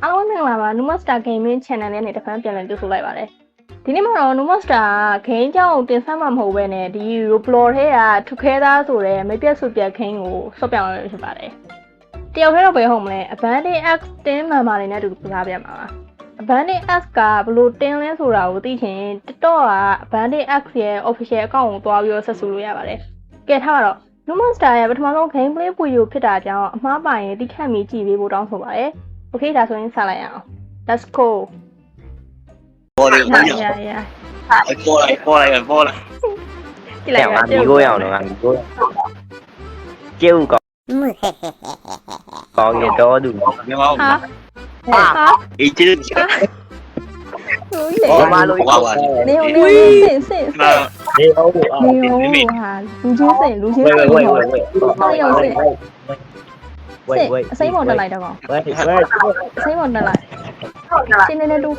အားလုံးမင်္ဂလာပါ Numaster Gaming Channel နဲ့တစ်ခါပြန်လည်ကြိုဆိုလိုက်ပါတယ်ဒီနေ့မှာတော့ Numaster Game ကြောင့်တင်ဆက်မှာမဟုတ်ဘဲနဲ့ဒီ Roleplay ထဲကထုခဲသားဆိုတဲ့မပြတ်စုပြတ် Game ကိုဆော့ပြောင်းရဖြစ်ပါတယ်တယောက်တည်းတော့ပဲဟုတ်မလဲ Abandon X တင်းမှန်ပါတယ်နဲ့အတူတူပြပြမှာပါ Abandon X ကဘလို့တင်းလဲဆိုတာကိုသိချင် TikTok က Abandon X ရဲ့ official account ကိုတွားပြီးဆက်စုလို့ရပါတယ်ကဲထားပါတော့ Numaster ရဲ့ပထမဆုံး gameplay ဖွေရိုဖြစ်တာကြောင့်အမှားပိုင်ရင်တိခတ်မီကြည့်ပေးဖို့တောင်းဆိုပါတယ်โอเคဒါဆိုရင်စလိုက်ရအောင် let's go ပေါ်တယ်ပေါ်ရ ရရ ပေါ်လိုက်ကြည့်လိုက်ပါ ဒီကိုရအောင်တော့ငါဒီကိုကျုပ်ကောင်းရတော့သူ မြန်မာဟာ ဟာ အေးချစ် ဟုတ်လေ ဘာမှလို့ပါပါ နေနေစင်စင် နေအောင်လို့အော် နေဟာလူချင်းစင်ဟုတ်ရောစင်အစိမ်းပေါ်တက်လိုက်တော့ကောင် ဝဲ အစိမ်းပေါ်တက်လိုက်ရှင်းနေတူ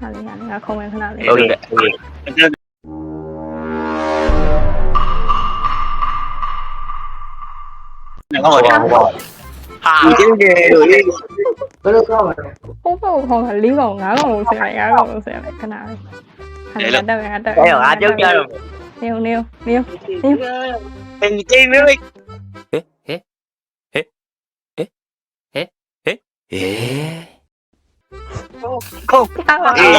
ဟာလေငါခုံဝင်ခဏလေး โอเคโอเค ဟုတ်ပါဘူးဟာကျင်းတယ်လို့လေ ဟုတ်ပေါ့ခေါင်းက၄ကောင်၅ကောင်ကိုဆင်လိုက်၅ကောင်ကိုဆင်လိုက်ခဏလေးဟာတက်ငါတက် အဲ့တော့ငါပြုတ်ကြတော့ နေ အင်းကျင်းလို့ ဟဲ့ခုတ် ထားပါ အေး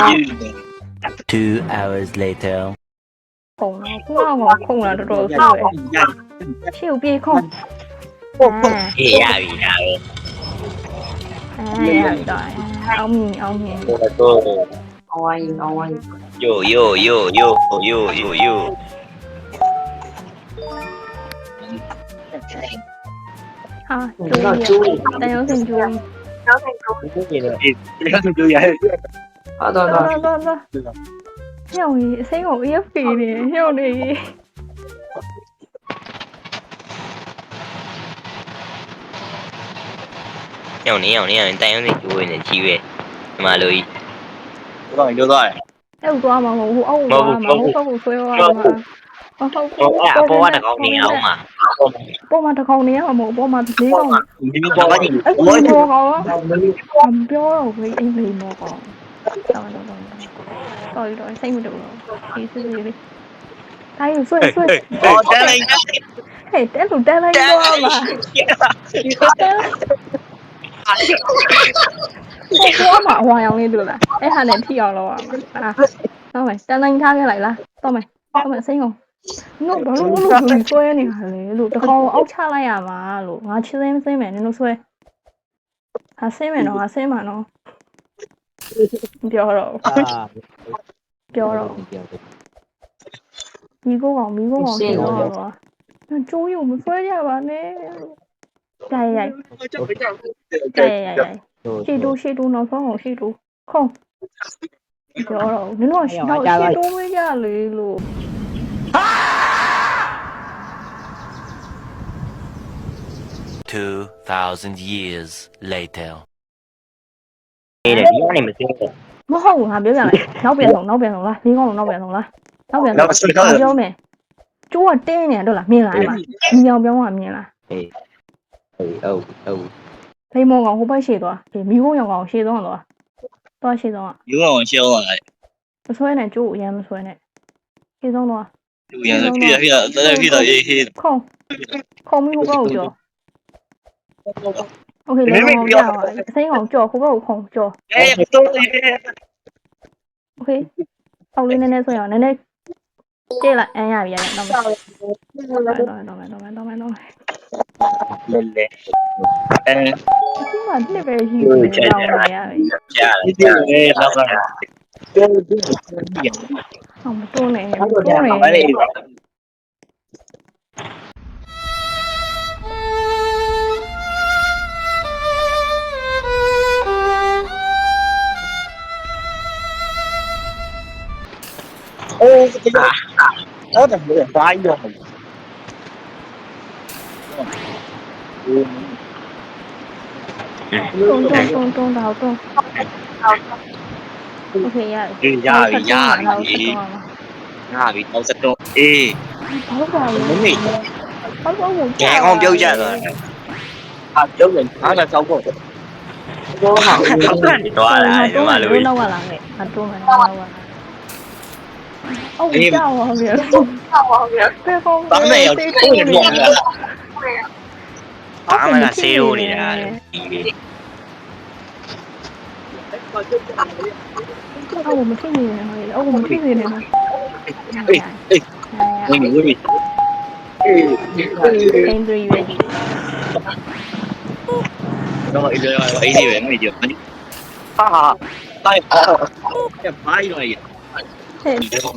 2 hours later ခုံတော့ခုံလာတော်တော်ဆိုးရရှေ့ကိုပြေးခုံ ဟေးရပြီဒါပဲ ရပြီတော့အောင်မြင် တော့ယိုယိုယိုယိုယိုယိုယို ဟာကျိုးတန်ရုံးစင်ကျိုး ဒီကိတော့ အေးဒီလိုရတယ် တော့ညောင်ကြီးအစိမ်းကို AFP နေညောင်နေ ညောင်းနေတိုင်ရုံးနေကျိုးနေကြီးပဲဒီမှာလို့ တော့ပြောသွားတယ် အဲ့သွားမှာမဟုတ်ဘူးအောက်သွားမှာဟုတ်ကောက်ဆွဲသွားမှာဟုတ် အဲ့အပေါ်ကတကောင်နေအောင်မှာ ပေါ်မှာတစ်ခေါက်နေရမှာမဟုတ်ပေါ်မှာ၄ကောင် ဒီလိုပေါ်တယ် အဲ့ဒီမောကောင်မပြောတော့ဘူးအင်္ဂလိပ်မောကောင်တော့စိတ်မတူတော့ဒီစစ်စစ်လေးတိုင်းဆွဲ အော်တယ်လိုက် ဟဲ့တဲလို့တဲလိုက်သွားပါဟိုကွာမှာအဝါရောင်လေးတို့လားအဲ့ဟာနဲ့ထိအောင်လောက်အောင်တော့မယ်တန်တိုင်းထားခဲ့လိုက်လားတော့မယ်စိမ့်အောင်ငါဘာလို့ဆွဲနေတာလဲလို့တကောင်အောက်ချလိုက်ရမှာလို့ငါချင်းစင်းမယ်နင်တို့ဆွဲဟာဆင်းမယ်နော်ငါဆင်းမှာနော်ပြောတော့မိကိုကောင်ရှင်းတော့ကျိုးရုံမဆွဲရပါနဲ့ကြိုက်ရှေ့တူနောက်ဆုံးအောင်ရှေ့တူခုံပြောတော့နင်တို့ရှေ့တူမရလေလို့ 2,000 years later. ဒီကနေမသိဘူး မဟုတ်ဘူးငါပြောပြလိုက်နောက်ပြန်ဆုံးလား၄ကောင်းလုံးနောက်ပြန်ဆုံးလားနောက်ပြန်ဆုံးပြောမယ်ကျိုးကတင်းနေတော့လားမြင်လားအဲ့မှာဒီညောင်ပြောင်းကမြင်လား ဟုတ် လိမ္မောကောင်ဟိုဘက်ရှေ့သွားမိဘုံရောင်ကောင်ရှေ့သွားသွားရှေ့သွား ယူအောင်ရှေ့သွားတယ် မဆွဲနဲ့ကျိုးအရင်မဆွဲနဲ့ရှေ့ဆုံးသွား လူရပြတော့အေးဟေး ခုံမိဟိုဘက်ကိုကြောโอเคလေကြောအစိမ်းကောင်ကြောဟိုဘက်ကိုခုံကြော အေးတော့ โอเคအောက်လေးနည်းနည်းဆွဲအောင်နည်းနည်းကြည့်လိုက်အမ်းရပြီတော့မယ်လေလေအဲ ဒီမှာနှစ်ပဲရှိတယ်တော့ရပြီ ကြား ဒီလေတော့တော့ကျန်ဒီ ဟောမတွန်းနဲ့ ဘာလဲโอ้တော့တယ်ဘာရောမလဲ တွန်းတော့โอเคရပြီ ရပြီတော့စတော့အေး ဟုတ်ပါဘူး မမေ ဟုတ်ပါဘူး ငယ်ကောင်ပြုတ်ကြတော့ အာပြုတ်တယ်အားလည်းစောက်ဖို့ သွားလာဒီမှာလို့ နောက်ကလာခဲ့အတိုးမယ်နောက်ကလာအော်ကြောက်အောင်ပြန်ဖေဖုန်း ဘာမှမရောက်ဘူးနေတော့ ဘာမှမဆေးလို့နေတာဒီ အော်မဖြစ်နေနဲ့ဟဲ့အော်မဖြစ်နေနဲ့နော် အေးဝေး Game 3 ready တော့အေးရောအေးနေပဲမကြည့်ဟာတိုက်ကဘာရောရ နေခဏတော့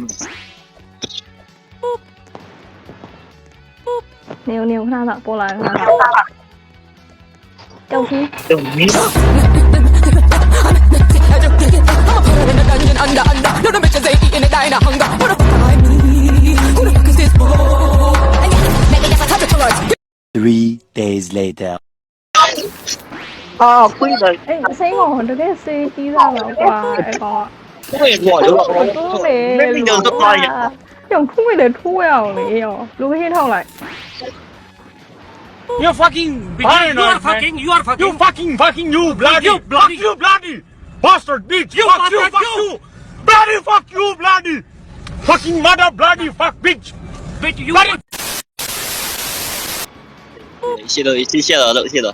ပေါ်လာခဏတော့ကြောက်ကြီး တော့မင်း 3 days later. ဟာခွေးတယ် အေးအစိမ်းကောင်တကယ်စေးကြီးသားတော့ကွာအဲ့ကောင် ခွေးပေါ်တော့ တိုးလေ မင်းတို့တော့ပါရ ကြောင်ခုမိလေထိုးရအောင်လေရောလူခင်းထောက်လိုက် You're fucking behind us, man. You are fucking, you bloody, bastard bitch. Fuck you. Bloody fuck you, bloody. Fucking mother, bloody fuck bitch. Bitch, you. 谢了，谢了。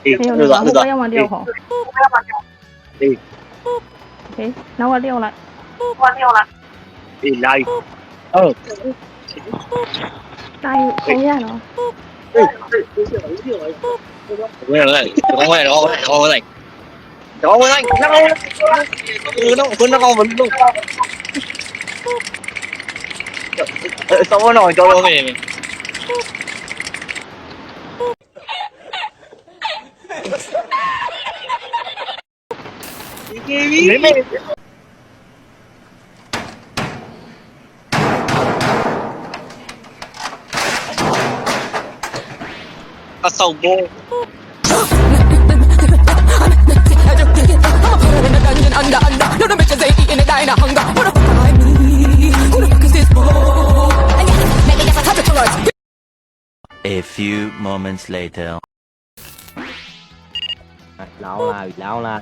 诶， နေ 是 တော့ 的，是 ဟိုရောက်မှတယောက် 的。 ခေါ် 诶， โอเคနောက်ကတယောက်လိုက် 诶，来。哦。 တာယူခေါ်ရနော် 我来，收我弄，交我妹妹。妹妹。啊，手波。 A few moments later. လောင်းလာ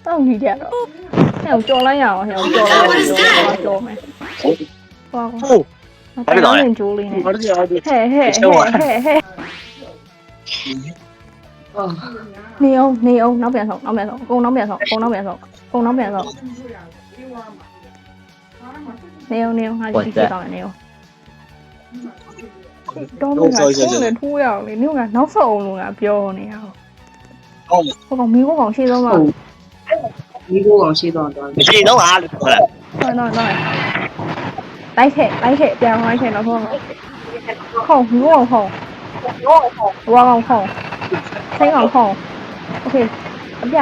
တောက်ကြီးကြတော့ဟဲ့ကြော်လိုက်ရအောင်ဟဲ့ကြော်လိုက်အောင်ကြော်မယ်ဟောကောတောင်းရင်ဂျိုးလေးနဲ့ဟဲ့နေအောင်နောက်ပြန်ဆောင်ကုန်းနောက်ပြန်ဆောင်နေအောင်ဟာဒီဖြစ်တော့နေအောင်တော့မင်းကထိုးရအောင်လေနေကနောက်ဆုံးအောင်လို့ငါပြောနေရအောင် 哦， ဟိုကောင်မီးကိုကောင်ရှေ့ဆုံးမှာ 你给我往西装装。你去弄啥？过来。 နော်လိုက်ခဲ့ပြန်လိုက်ခဲ့တော့ခုံမီးကိုကောင်ဝါကောင်ခုံစိတ်ကောင်ခုံโอเคအပြ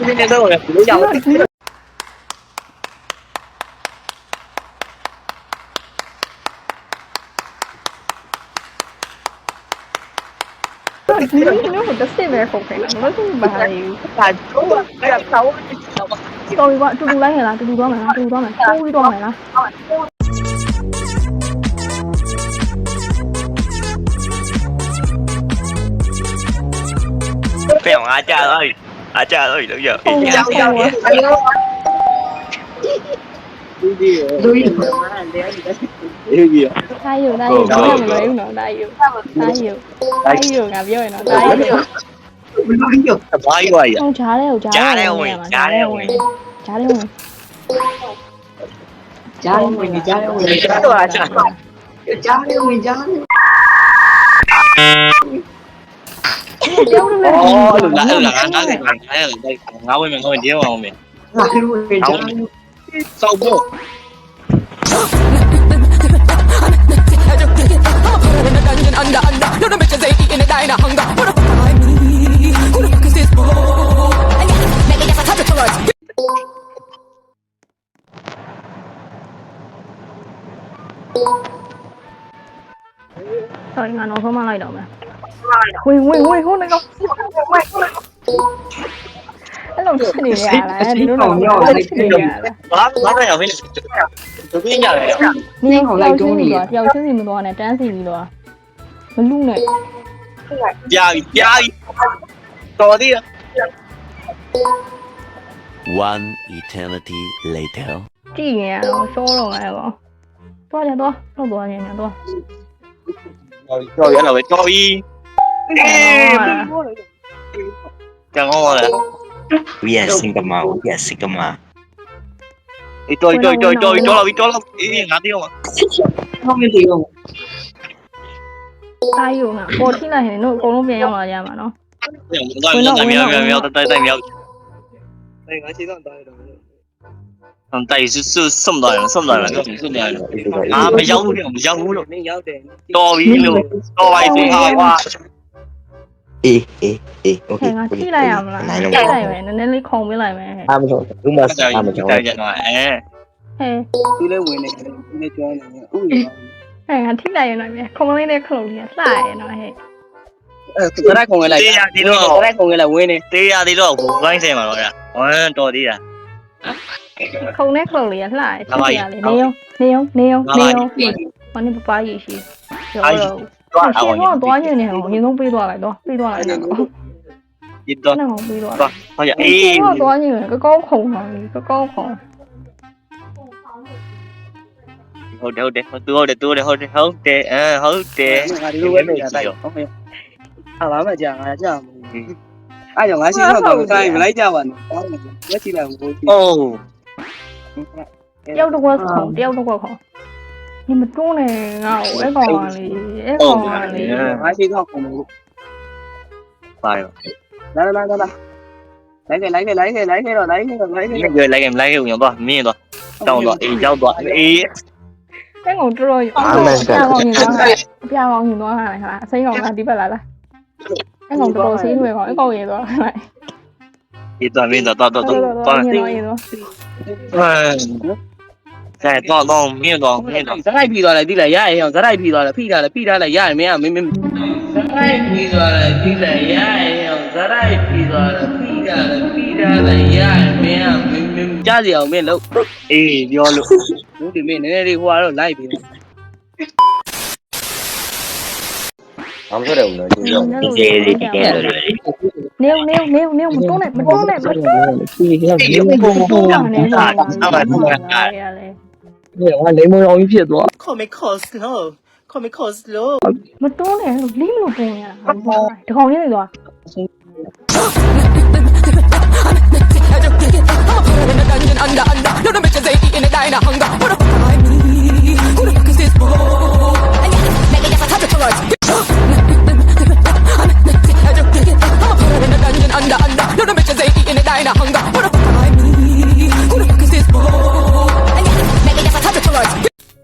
这边都有人，不讲了。 ဒီလိုမျိုးတစ်စက်ပဲခုံခိုင်းတာမလို့ဘာလဲ 打球啊！哎呀，打我！ တော်ပြီကွာတူလိုက်ရလားတူသွားမယ်လားတိုးပြီးတော့မယ်လား ဖေအောင်အားကြတော့လို့ရ ပုံရပုံရ 对呀。 တာယူတော့မလွယ်ဘူးနော်တာယူငါပြောရင်တော့တာယူ ဘာရွာရ ဟိုကြားတယ်ဝင်ကြားတယ်ဝင် တော့အားချ ပြောလို့လည်း 哦，ငါဝင်မယ်ဒီအောင်မယ်စောက်ဖို့ sorry ငါတော့ဆုံးမလိုက်တော့မယ်ဝင်ဟိုနေကောအဲ့လိုဖြစ်နေရလားဒီလိုတော့ဖြစ်နေရလား ဘာလဲအောင်မင်းသူပြင်းကြတယ် နင်းလိုက်တုံးနေတယောက်ချင်းစီမသွားနဲ့တန်းစီပြီးတော့မလူနဲ့ ကြာပြီတော်သေး One eternity later. ကြည့်ရင်တော့ရှောတော့မယ်ပေါ့သွားကြတော့လောက်သွားရင်တော့ ကြော်ရလာပဲကြော်ကြီးကျန်ကောင်းပါလား We are Sigma. We are Sigma. အေးတော်လာပြီအေးငါတယောက်ဟုတ်မင်းတယောက် အားယူမှာပေါ်ထိလိုက်ရင်တို့အကုန်လုံးပြန်ရောက်လာကြမှာနော် မြောက်တိုက်မြောက်ငါရှိတော့တိုက်တော့တိုက်စွတ်သွားတယ်အာမရောက်ဘူးလို့မရောက်တယ်တော်ပြီလို့တော်ပါပြီဟာကွာ Okay. ငါထိလိုက်ရမလားထိလိုက်မယ်နည်းနည်းလေးခုံပေးလိုက်မယ် I'm sorry. You must. I'm တိုက် sorry. ကြတော့အဲ ဟဲ့ သူလည်းဝင်နေတယ်သူလည်းကျွမ်းနေတယ်ဥပဒေ ဟဲ့ငါထိလိုက်ရင်တော့ပြန်ခုံလေးနဲ့ခလုံးကြီးလှရနော်ဟဲ့ အဲတရက်ခုံခဲ့လိုက်တရက်ခုံခဲ့လိုက်ဝင်နေ တေးရသေးတော့ကိုကိုင်းဆိုင်မှာတော့ဗျဝမ်းတော်သေးတာ ခုံနဲ့ခလုံးလေးလှရထိရလေနေရောဘာနေပပရေးရှိရောတော့ရှင်တော့သွားရင်လည်းအရင်ဆုံးပေးသွားလိုက်တော့ပေးသွားလိုက်တော့ ရတော့ 那我不知道。 ဟုတ်ရအေး 我多少年个高空啊，个高空。 ဟုတ်တယ်ဟုတ်တယ်အဲဟုတ်တယ် ငါဒီလိုပဲပြတာတိုက်ဟုတ်ကဲ့ဟာဘာမှကြာငါကြာအဲ့ကြောင့်ငါရှိတော့တော့တိုင်းမလိုက်ကြပါနဲ့လက်ချီလိုက်ဘူး အိုး 掉的我空，掉的我空。你们中呢？我讲哩，我讲哩。 ငါရှိတော့ခုံလို့ ပါရော လာလိုက်တော့လိုက်ခဲ့တော့လိုက်ခဲ့ဦးရောမင်းတော့တောင်းတော့အေးရောက်တော့အေး 那我知道有。ပြအောင်ညသွားတာဟာအစိမ်းကောင်ကဒီဘက်လာလားအဲ့ကောင်တော်စီးတွေကောင်အဲ့ကောင်ရေသွားလိုက် ဒီတော့မင်းတော့ညသွား အဲတော့မင်းတော့ ဇရိုက်ပြီးသွားလိုက်ဒီလိုက်ရရင်ဇရိုက်ပြီးသွားလိုက်ဖိထားလိုက်ရရင်မင်းကမင်းဇရိုက်ပြီးသွားလိုက်ဒီလိုက်ရရင်ဇရိုက်ပြီးသွားလိုက်ဖိထားလိုက်ရရင်မင်းကမင်းကြားစီအောင်မင်းလို့ အေးပြောလို့ ဘူးဒီမင်းနည်းနည်းလေးဟိုကတော့လိုက်ပြီး I'm sorry. Nêu một tô này lấy môi ông biết rồi một tô này lý một tô nha được không như này rồi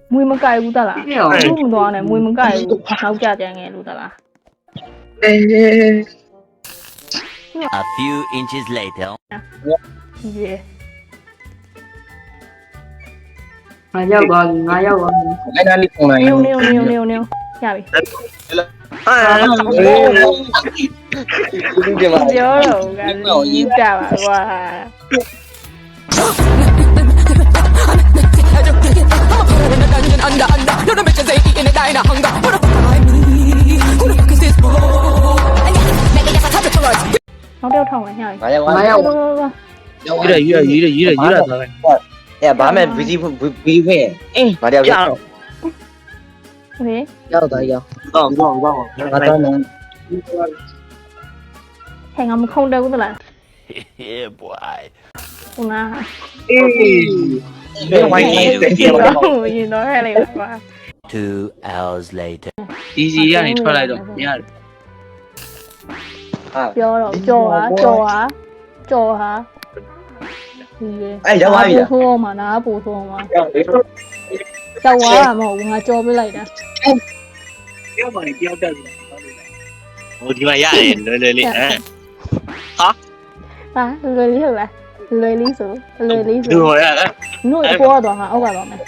mùi mà cay cũng ta là mùi mà này mùi mà cay nấu chả chả nghe luôn ta là A few inches later. yeah ngài giao gần cái đó đi cùng này nêu chào bị nhớ rồi gì chào bạn qua nó đeo thòng lại nhảy dưới đây thôi Yeah, bà mẹ vì về. Bà đeo ra. thế giao tại giao thằng ông không đâu cũng là Yeah, boy. cũng là gì nói hay là quá 2 hours later. easy ra này thôi lại rồi nha cho hả Ai đâu ai vậy? thua mà nó bù thua mà đâu quá mà ngà cho với lại đã Ủa thì mà vậy lời à lời lý là lời lý sử đưa rồi á nuôi qua đó hả ông bảo mày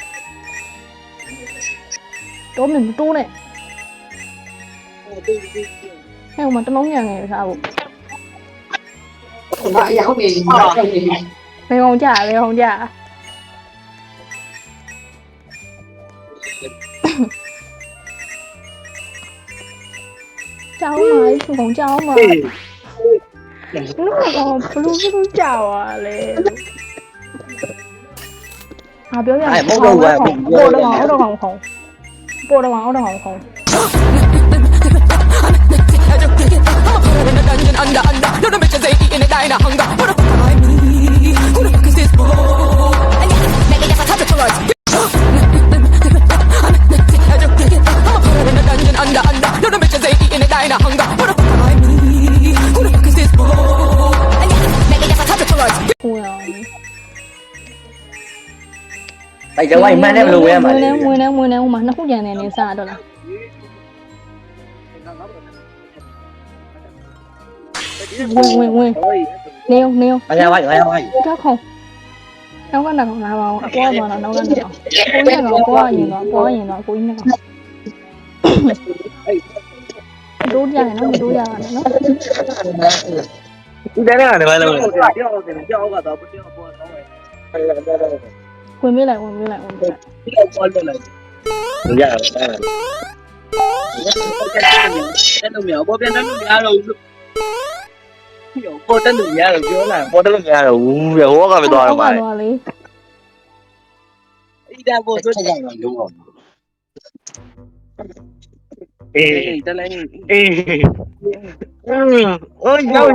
đó mình tu này hay mà tao nóng nhà này sao mày không trả cháu mày không cháu mà နော်ဘလူးဘလူးကြောက်ရလေငါပြောပြမယ်ပေါ်တော့ကောင်ခုံပေါ်တော့ကောင်ခုံ တိုက်ကြဝိုင်းမှန်းတယ်ဘယ်လိုဝဲရမှာလဲ ဝင်နေဦးမှာနှစ်ခုကြံနေနေစားတော့လားဝင်နေဦး အရာဝိုင်းတော့ခုံနောက်ကနောက်လာပါအောင်အပေါ်သွားတော့နောက်ကနောက်ကိုကြီးကတော့ပေါ်ရင်တော့ကိုကြီးနဲ့ကောင်တို့ကြရတယ်နော်တို့ရတယ်နော် ဒီတဲ့ကနေဘာလုပ်လဲ ကြောက်ကတော့ပြောပေါ်တော့ ဝင်ပြလိုက် ပြောပေါ်လို့လိုက် ရတယ် တက်လို့မရဘောပြန်တက်လို့မရတော့ဘူးပေါ်တက်လို့မရတော့ပြောလာ ပေါ်တယ်လို့မရတော့ဘူးပြဟောကပဲသွားတော့မှာ သွားလေ အိဒါပေါ်ဆိုတက်ရလုံးအောင် အေး တက်လိုက် အေးအိုးရောက်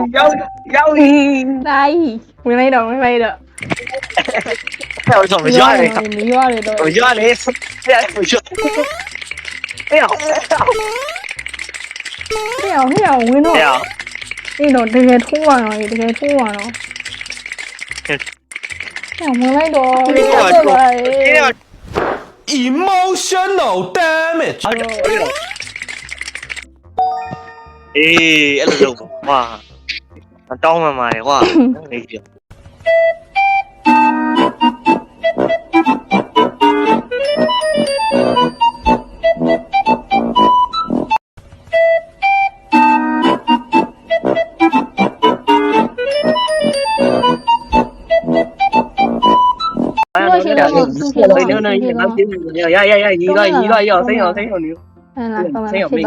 တိုင်းဝင်လိုက်တော့ ဟဲ့တော့မရရတယ် မရတယ်တော့ မရတယ်ဆက်မရအေး ဟဲ့အောင်ဝင်တော့ အေး အေးတော့တကယ်ထိုးရတော့တကယ်ထိုးရတော့ဝင်လိုက်တော့တက်သွားတယ် Emotional damage. အေးအဲ့လိုလုပ်ပါကွာတောင်းမှမှာလေကွာနေပြ ရှိတော့သူဖြစ်တော့ နေနေနေမပြင်းနေရညီတော့ရောစိမ့်အောင်နေ ဟဲ့လားတော့ဖြစ်တော့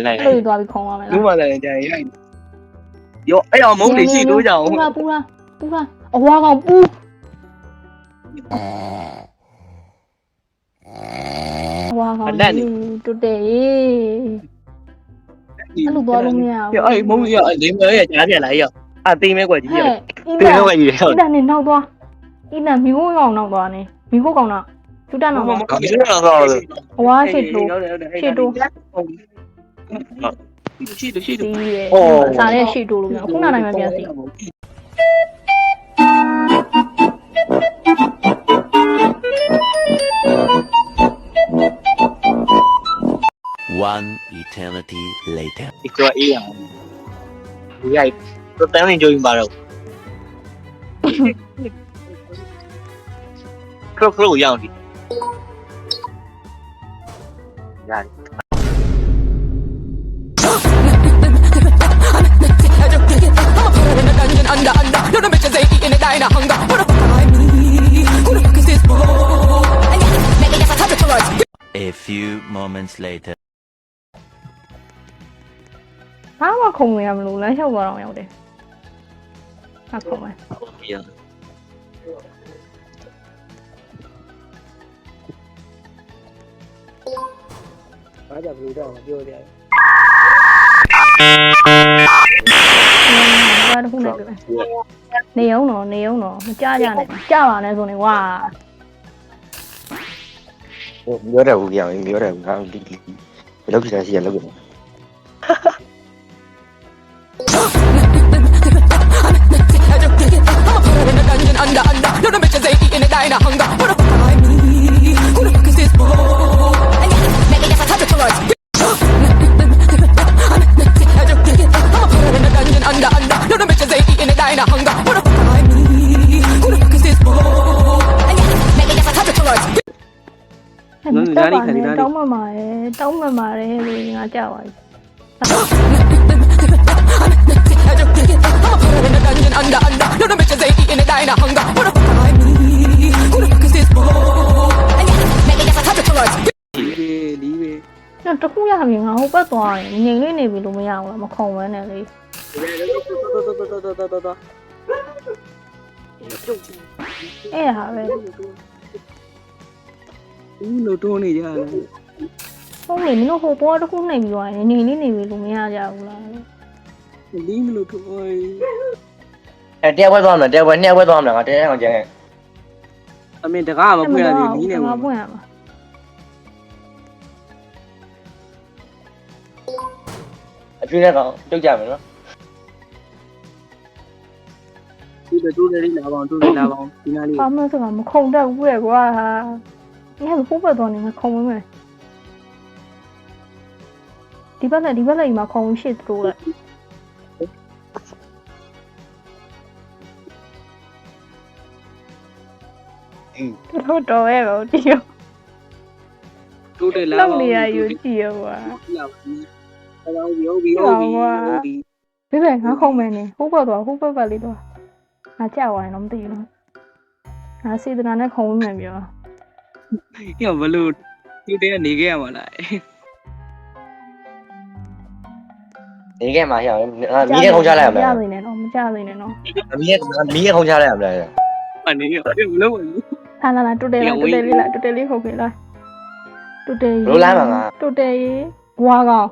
လိုက်ပြေးသွားပြီးခုံရမယ် လူမှလည်းကြာရရောအဲ့အောင်မုန်းနေရှိတိုးကြအောင် ပူလားအဝါကောင်ပူအဝါကောင်တူတယ်အဲ့လိုသွားလို့မရဘူး ရောအဲ့မုန်းရလေးမဲရကြားပြန်လာရောအသိမဲကွယ်ကြီးရ တင်းတော့ကြီး ဤတန်နဲ့နောက်သွားဤတန်မီကိုကောင်နောက်သွားနေမီကိုကောင်နောက်သူတက်နောက်သွား ဒီလိုတော့ အဝါရှိတိုးရှိတိုး ရှိတယ် စီးရဲစားတဲ့ရှိတိုးလို့မျိုးခုနတိုင်းမှပြန်စီ One eternity later. ဒီကအေးအောင်ဒီရိုက်တော့တန်းနေကြိုးရင်ပါတော့ခရိုရောက်ဒီရတယ် A few moments later. ဘာမှခုံနေရမလို့လမ်းလျှောက်သွားတော့ရောက်တယ်ဟာခုံမယ် ပြီးတော့ ဘာကြဘလို့တော့ပြောတယ် ဘာတခုနဲ့ပြောနေအောင်တော့မကြကြနဲ့ကြပါနဲ့ဆိုနေဝါ ပြောတယ်ဘူးကြောင်ပြောတယ်ဘူးငါဒီလောက်ဖြစ်တာရှိရလောက်တယ် တောင်းမှမှာလို့ငါကြောက်ပါပြီတခုရပြီငါဟိုဘက်သွားရင်ငြိမ်လေးနေပြီလို့မရဘူးလားမခုံဝဲနဲ့လေ အဲ့ဟာပဲ ဦးလို့တွန်းနေကြလား ဟုတ်လေမင်းတို့ဟိုဘောတစ်ခုနှိပ်ပြီးသွားရင်နေနေနေပြီလို့မရကြဘူးလား လီးမလို့တွန်း တယောက်ပဲသွားမယ်တယောက်ပဲနှစ်ယောက်ပဲသွားမယ်ငါတဲအောင်ကျန် အမင်းတကားမဖွင့်ရသေးဘူးနီးနေ ငါ ဘူး ပွင့်ရမှာ အကျွေးနဲ့ကောင်တုတ်ကြမယ်နော် တူတယ်လေးလာပေါင်းတူတယ်လာပေါင်းဒီနားလေး ဘာမှဆိုတာမခုံတတ်ဘူးလေကွာဟာဒီဟာဟိုဘက်သွားနေမှာခုံမမယ်ဒီဘက်လည်းမှာခုံရှစ်တိုးလိုက်တော့ရဲ့ဗောဒီရော တူတယ်လာ လောက် ပေါင်း နေရယူကြည့်ရောကွာ လာပေါင်းရုပ်ပြီးရုပ်ပြီး ဘယ်ငါခုံမယ်နေဟိုဘက်သွားဟိုဘက်လေးသွားငါကြောက်သွားရင်တော့မသိဘူးနော်ငါစေတနာနဲ့ခုံဝင်မယ်ပြော ညဘလို့တူတယ်နေခဲ့ရမှာလား နေခဲ့မှာရအောင်မီးနဲ့ခုံချလိုက်ရမ မကြ လား သိနေတော့မကြသိနေတော့ မီးနဲ့ခုံချလိုက်ရမလား အနေရဘလို့ ဟာလာတူတယ်လေးတူတယ်လေးခုတ်ခဲ့လားတူတယ် ဘလို့လမ်းမှာငါ တူတယ်ဘွားကောင်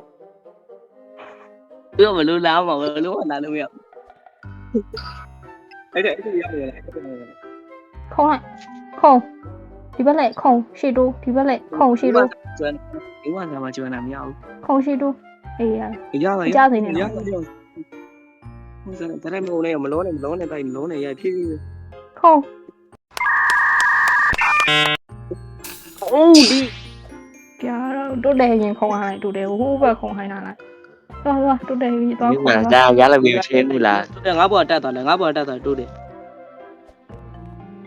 သူကဘလို့လာမှာဘလို့လာလို့မရအဲ့ဒါအဲ့ဒါရရတယ် ခုံလိုက်ခုံဒီဘက်လိုက်ခုံရှေ့တိုးဒီဘက်လိုက်ခုံရှေ့တိုး ကျွမ်းဒီဝါကမှကျွမ်းတာမရဘူး ခုံရှေ့တိုးအေးရ ရပါ ကြသိနေ ရ တော့ ဟိုစားတယ်မလို့နဲ့မလို့နဲ့တိုက်မလို့နဲ့ရဖြည်းဖြည်း ခုံ အိုးဒီ ပြာတော့တူတယ်ရင်ခုံဟိုင်းတူတယ်ဟိုဘက်ခုံဟိုင်းလာလိုက်သွားတူတယ်ကြီးသွားခုံ ဒါရလည်းမချင်းဘူးလား တူတယ်ငါ့ဘောတက်သွားတယ်ငါ့ဘောတက်သွားတူတယ်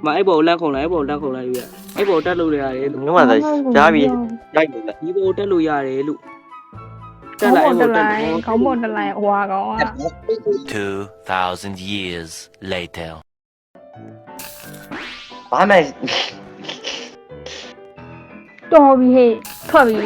မအဲ့ဘောလက်ခုံလိုက်အဲ့ဘောလက်ခုံလိုက်ရအဲ့ဘောတက်လို့ရတယ်လို့ ငါမှသာကြားပြီးလိုက်တယ် ဒီဘောတက်လို့ရတယ်လို့ ကောင်းမွန်တလိုက်ဟွာကောင်อ่ะ 2,000 years later. ဘာမှ တော်ပြီဟေ့ထွက်ပြီ